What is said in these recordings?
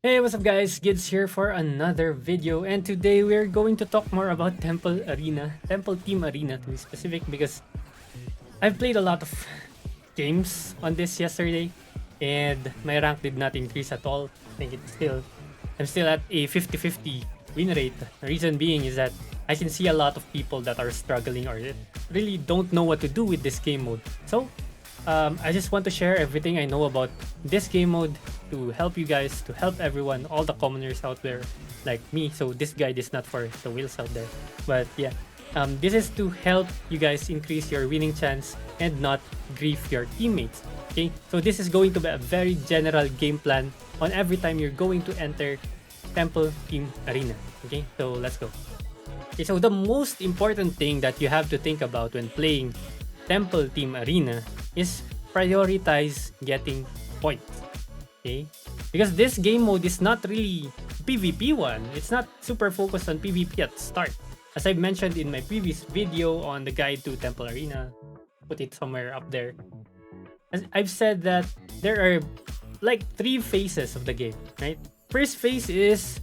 Hey, what's up guys? Gids here for another video, and today we're going to talk more about Temple Team Arena to be specific, because I've played a lot of games on this yesterday and my rank did not increase at all. I think I'm still at a 50-50 win rate. The reason being is that I can see a lot of people that are struggling or really don't know what to do with this game mode. So I just want to share everything I know about this game mode to help you guys, to help everyone, all the commoners out there like me. So this guide is not for the wheels out there, but yeah, this is to help you guys increase your winning chance and not grief your teammates. Okay, so this is going to be a very general game plan on every time you're going to enter Temple Team Arena. Okay, so let's go. Okay, so the most important thing that you have to think about when playing Temple Team Arena is prioritize getting points. Okay, because this game mode is not really PvP one. It's not super focused on PvP at start. As I've mentioned in my previous video on the guide to Temple Arena, put it somewhere up there. As I've said that there are like 3 phases of the game, right? First phase is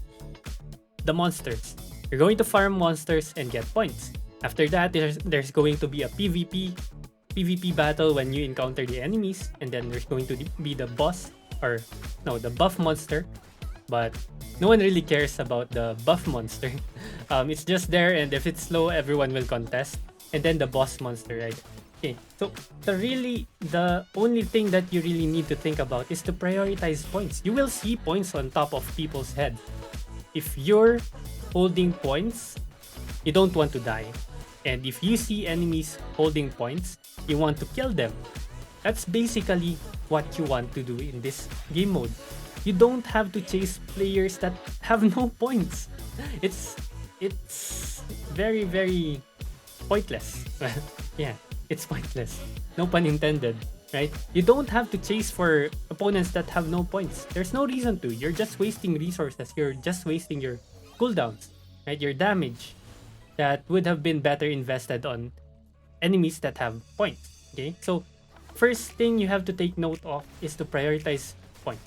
the monsters. You're going to farm monsters and get points. After that, there's going to be a PvP battle when you encounter the enemies, and then there's going to be the boss, or no, the buff monster. But no one really cares about the buff monster. It's just there, and if it's slow, everyone will contest. And then the boss monster, right? Okay, so the only thing that you really need to think about is to prioritize points. You will see points on top of people's heads. If you're holding points, you don't want to die. And if you see enemies holding points, you want to kill them. That's basically what you want to do in this game mode. You don't have to chase players that have no points. It's very, very pointless. Yeah, it's pointless. No pun intended, right? You don't have to chase for opponents that have no points. There's no reason to. You're just wasting resources. You're just wasting your cooldowns, right? Your damage that would have been better invested on enemies that have points. Okay, so first thing you have to take note of is to prioritize points.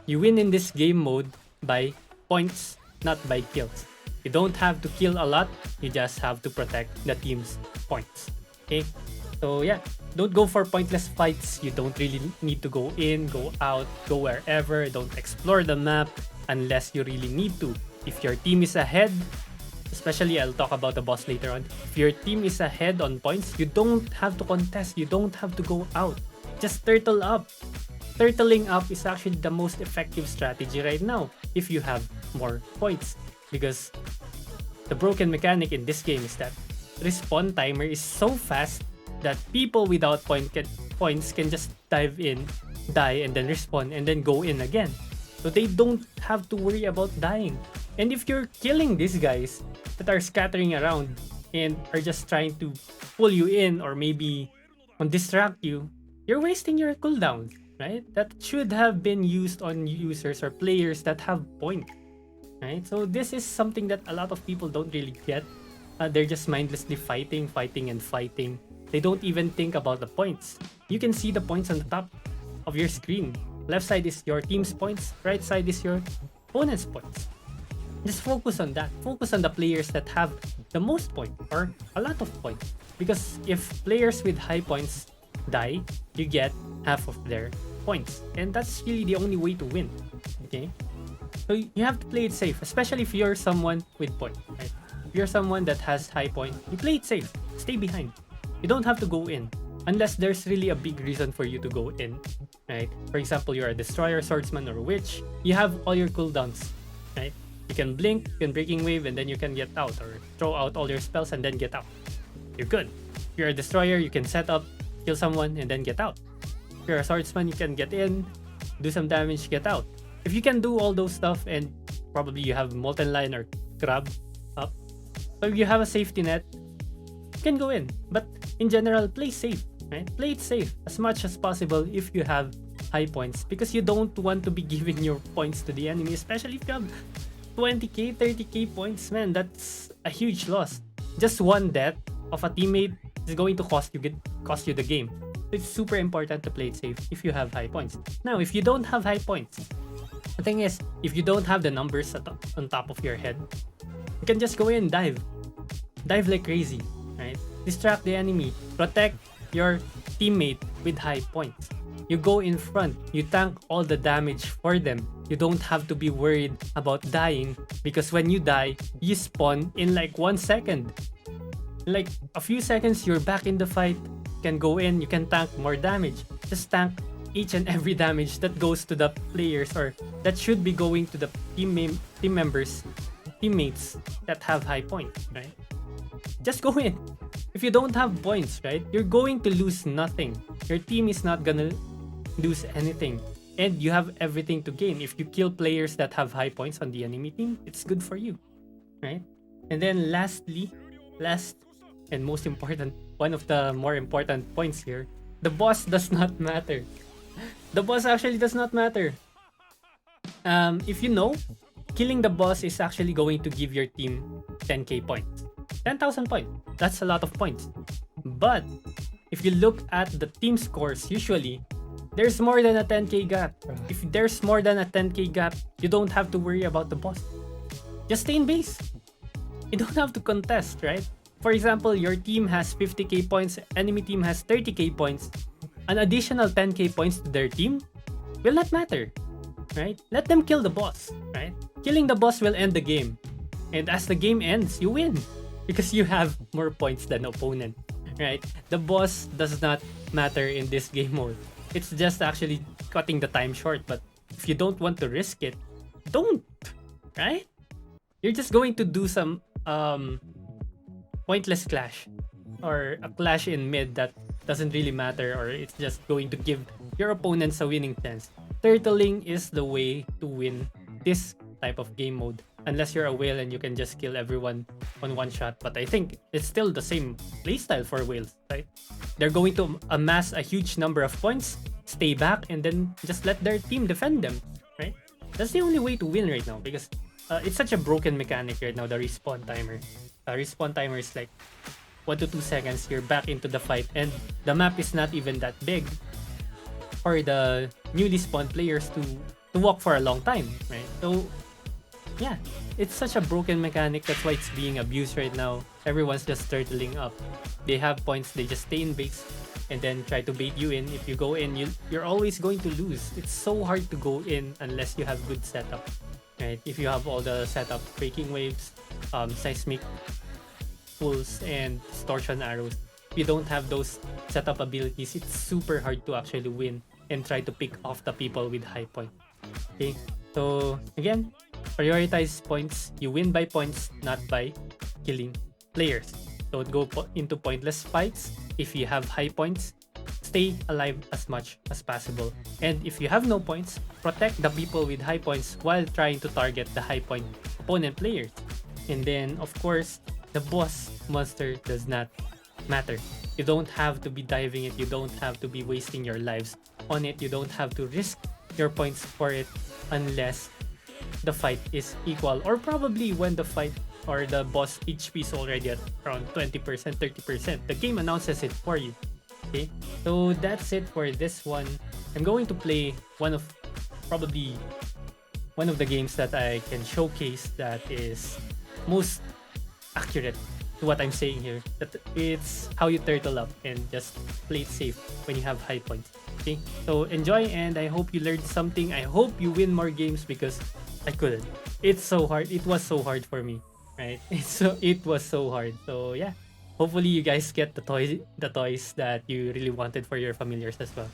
You win in this game mode by points, not by kills. You don't have to kill a lot, you just have to protect the team's points. Okay, so yeah, don't go for pointless fights. You don't really need to go in, go out, go wherever. Don't explore the map unless you really need to. If your team is ahead, especially I'll talk about the boss later on, if your team is ahead on points, you don't have to contest, you don't have to go out. Just turtle up. Turtling up is actually the most effective strategy right now if you have more points, because the broken mechanic in this game is that respawn timer is so fast that people without points can just dive in, die, and then respawn and then go in again. So they don't have to worry about dying. And if you're killing these guys that are scattering around and are just trying to pull you in or maybe distract you, you're wasting your cooldowns, right? That should have been used on users or players that have points, right? So this is something that a lot of people don't really get. They're just mindlessly fighting. They don't even think about the points. You can see the points on the top of your screen. Left side is your team's points, right side is your opponent's points. Just focus on that. Focus on the players that have the most points or a lot of points. Because if players with high points die, you get half of their points. And that's really the only way to win. Okay? So you have to play it safe, especially if you're someone with points. Right? If you're someone that has high points, you play it safe. Stay behind. You don't have to go in. Unless there's really a big reason for you to go in. Right? For example, you're a destroyer, swordsman, or witch. You have all your cooldowns. Right? You can blink, you can breaking wave, and then you can get out, or throw out all your spells and then get out. You're good. If you're a destroyer, you can set up, kill someone, and then get out. If you're a swordsman, you can get in, do some damage, get out. If you can do all those stuff, and probably you have molten line or grab up, so if you have a safety net, you can go in. But in general, play safe, right? Play it safe as much as possible if you have high points, because you don't want to be giving your points to the enemy, especially if you have 20k, 30k points. Man, that's a huge loss. Just one death of a teammate is going to cost you the game. It's super important to play it safe if you have high points. Now, if you don't have high points, The thing is, if you don't have the numbers on top of your head, you can just go in and dive. Dive like crazy, right? Distract the enemy. Protect your teammate with high points. You go in front. You tank all the damage for them. You don't have to be worried about dying because when you die, you spawn in like 1 second. Like a few seconds, you're back in the fight. You can go in, you can tank more damage. Just tank each and every damage that goes to the players or that should be going to the teammates that have high points, right? Just go in. If you don't have points, right, you're going to lose nothing. Your team is not gonna lose anything. And you have everything to gain. If you kill players that have high points on the enemy team, it's good for you, right? And then last and most important, one of the more important points here, the boss does not matter. The boss actually does not matter. If you know, killing the boss is actually going to give your team 10k points. 10,000 points. That's a lot of points. But if you look at the team scores, usually there's more than a 10k gap. If there's more than a 10k gap, you don't have to worry about the boss. Just stay in base. You don't have to contest, right? For example, your team has 50k points, enemy team has 30k points. An additional 10k points to their team will not matter, right? Let them kill the boss, right? Killing the boss will end the game. And as the game ends, you win because you have more points than opponent, right? The boss does not matter in this game mode. It's just actually cutting the time short, but if you don't want to risk it, don't, right? You're just going to do some pointless clash or a clash in mid that doesn't really matter, or it's just going to give your opponents a winning chance. Turtling is the way to win this type of game mode, unless you're a whale and you can just kill everyone on one shot. But I think it's still the same playstyle for whales, right? They're going to amass a huge number of points, stay back, and then just let their team defend them, right? That's the only way to win right now because it's such a broken mechanic right now, the respawn timer. Respawn timer is like 1 to 2 seconds, you're back into the fight, and the map is not even that big for the newly spawned players to walk for a long time, right? So yeah, it's such a broken mechanic. That's why it's being abused right now. Everyone's just turtling up. They have points, they just stay in base and then try to bait you in. If you go in, you're always going to lose. It's so hard to go in unless you have good setup, right? If you have all the setup, breaking waves, seismic pulls, and distortion arrows, if you don't have those setup abilities, it's super hard to actually win and try to pick off the people with high point. Okay, so again, prioritize points. You win by points, not by killing players. Don't go into pointless fights. If you have high points, stay alive as much as possible. And if you have no points, protect the people with high points while trying to target the high point opponent players. And then, of course, the boss monster does not matter. You don't have to be diving it. You don't have to be wasting your lives on it. You don't have to risk your points for it unless the fight is equal, or probably when the fight or the boss HP is already at around 20%, 30%. The game announces it for you. Okay, so that's it for this one. I'm going to play probably one of the games that I can showcase that is most accurate to what I'm saying here. That it's how you turtle up and just play it safe when you have high points. Okay, so enjoy, and I hope you learned something. I hope you win more games because I couldn't. It's so hard. It was so hard for me, right? It was so hard. So yeah, hopefully you guys get the toys that you really wanted for your familiars as well.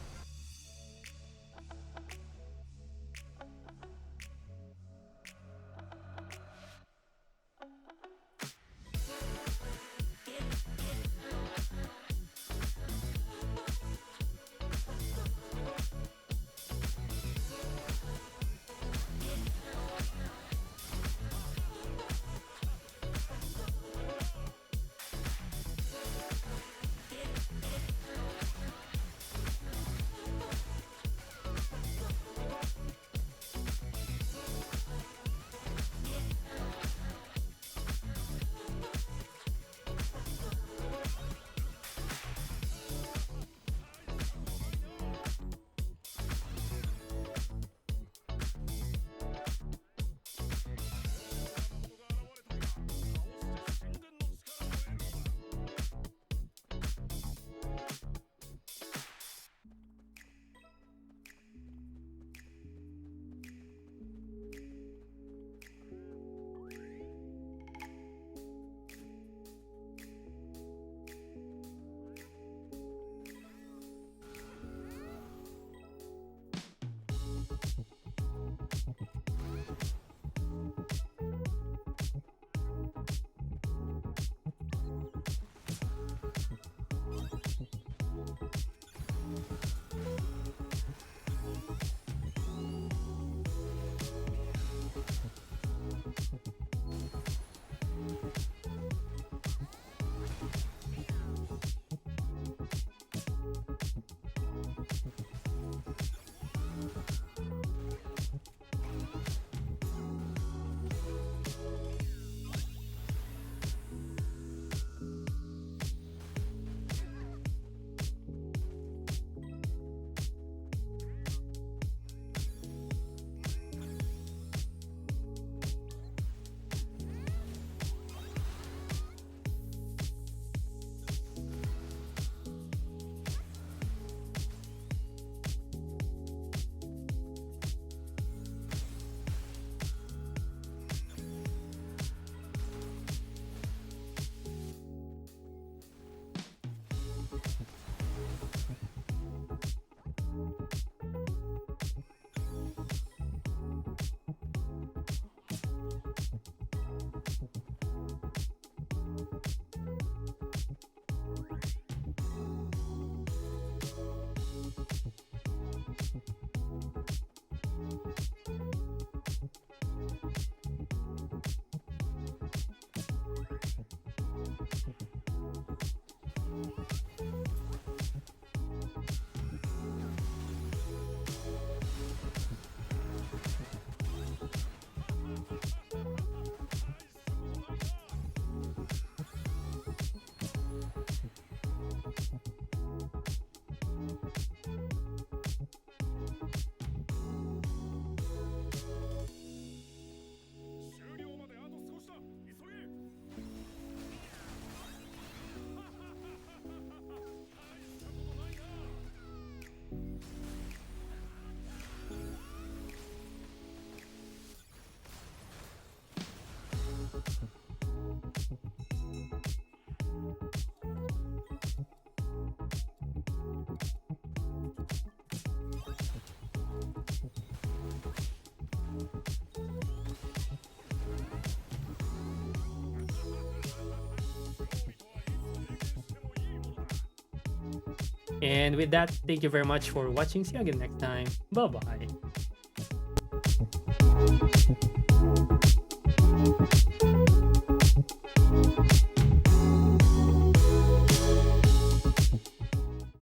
And with that, thank you very much for watching. See you again next time. Bye-bye.